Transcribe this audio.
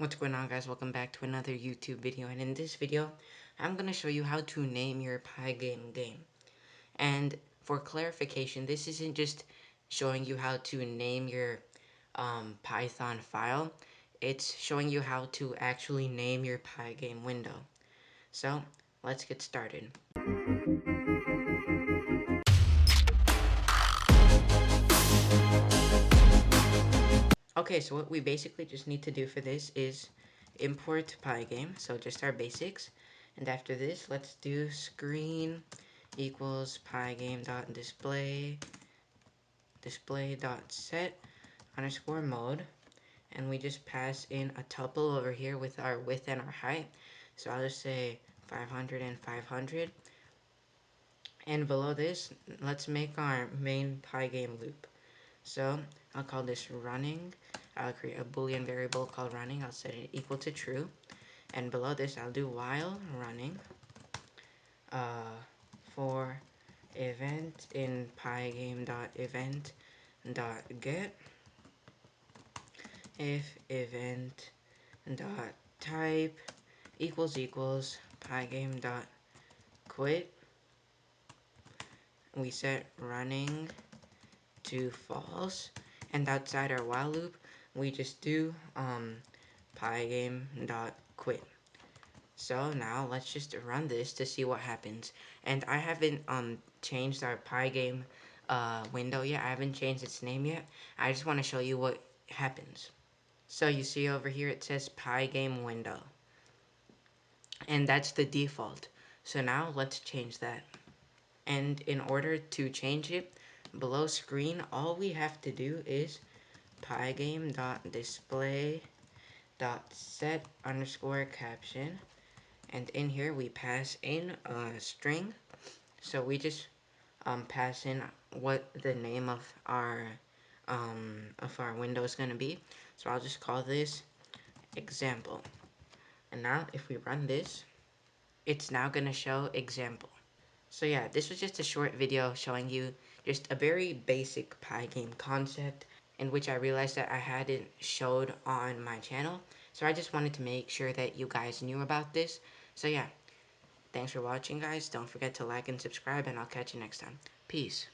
What's going on, guys? Welcome back to another YouTube video, and in this video I'm going to show you how to name your Pygame game. And for clarification, this isn't just showing you how to name your Python file, it's showing you how to actually name your Pygame window. So let's get started. Okay, so what we basically just need to do for this is import Pygame, so just our basics. And after this, let's do screen equals pygame.display display.set underscore mode, and we just pass in a tuple over here with our width and our height. So I'll just say 500 and 500. And below this, let's make our main Pygame loop. So I'll call this running. I'll create a boolean variable called running. I'll set it equal to true. And below this, I'll do while running for event in pygame.event.get if event dot type equals pygame.quit. We set running to false, and outside our while loop we just do pygame.quit. So now let's just run this to see what happens. And I haven't changed our Pygame window yet. I haven't changed its name yet. I just want to show you what happens. So you see over here it says Pygame window, and that's the default. So now let's change that. And in order to change it, below screen, all we have to do is pygame.display.set underscore caption, and in here we pass in a string. So we just pass in what the name of our window is going to be. So I'll just call this example. And now if we run this, it's now going to show example. So yeah, this was just a short video showing you just a very basic Pygame concept, in which I realized that I hadn't showed on my channel. So I just wanted to make sure that you guys knew about this. So yeah, thanks for watching, guys. Don't forget to like and subscribe, and I'll catch you next time. Peace.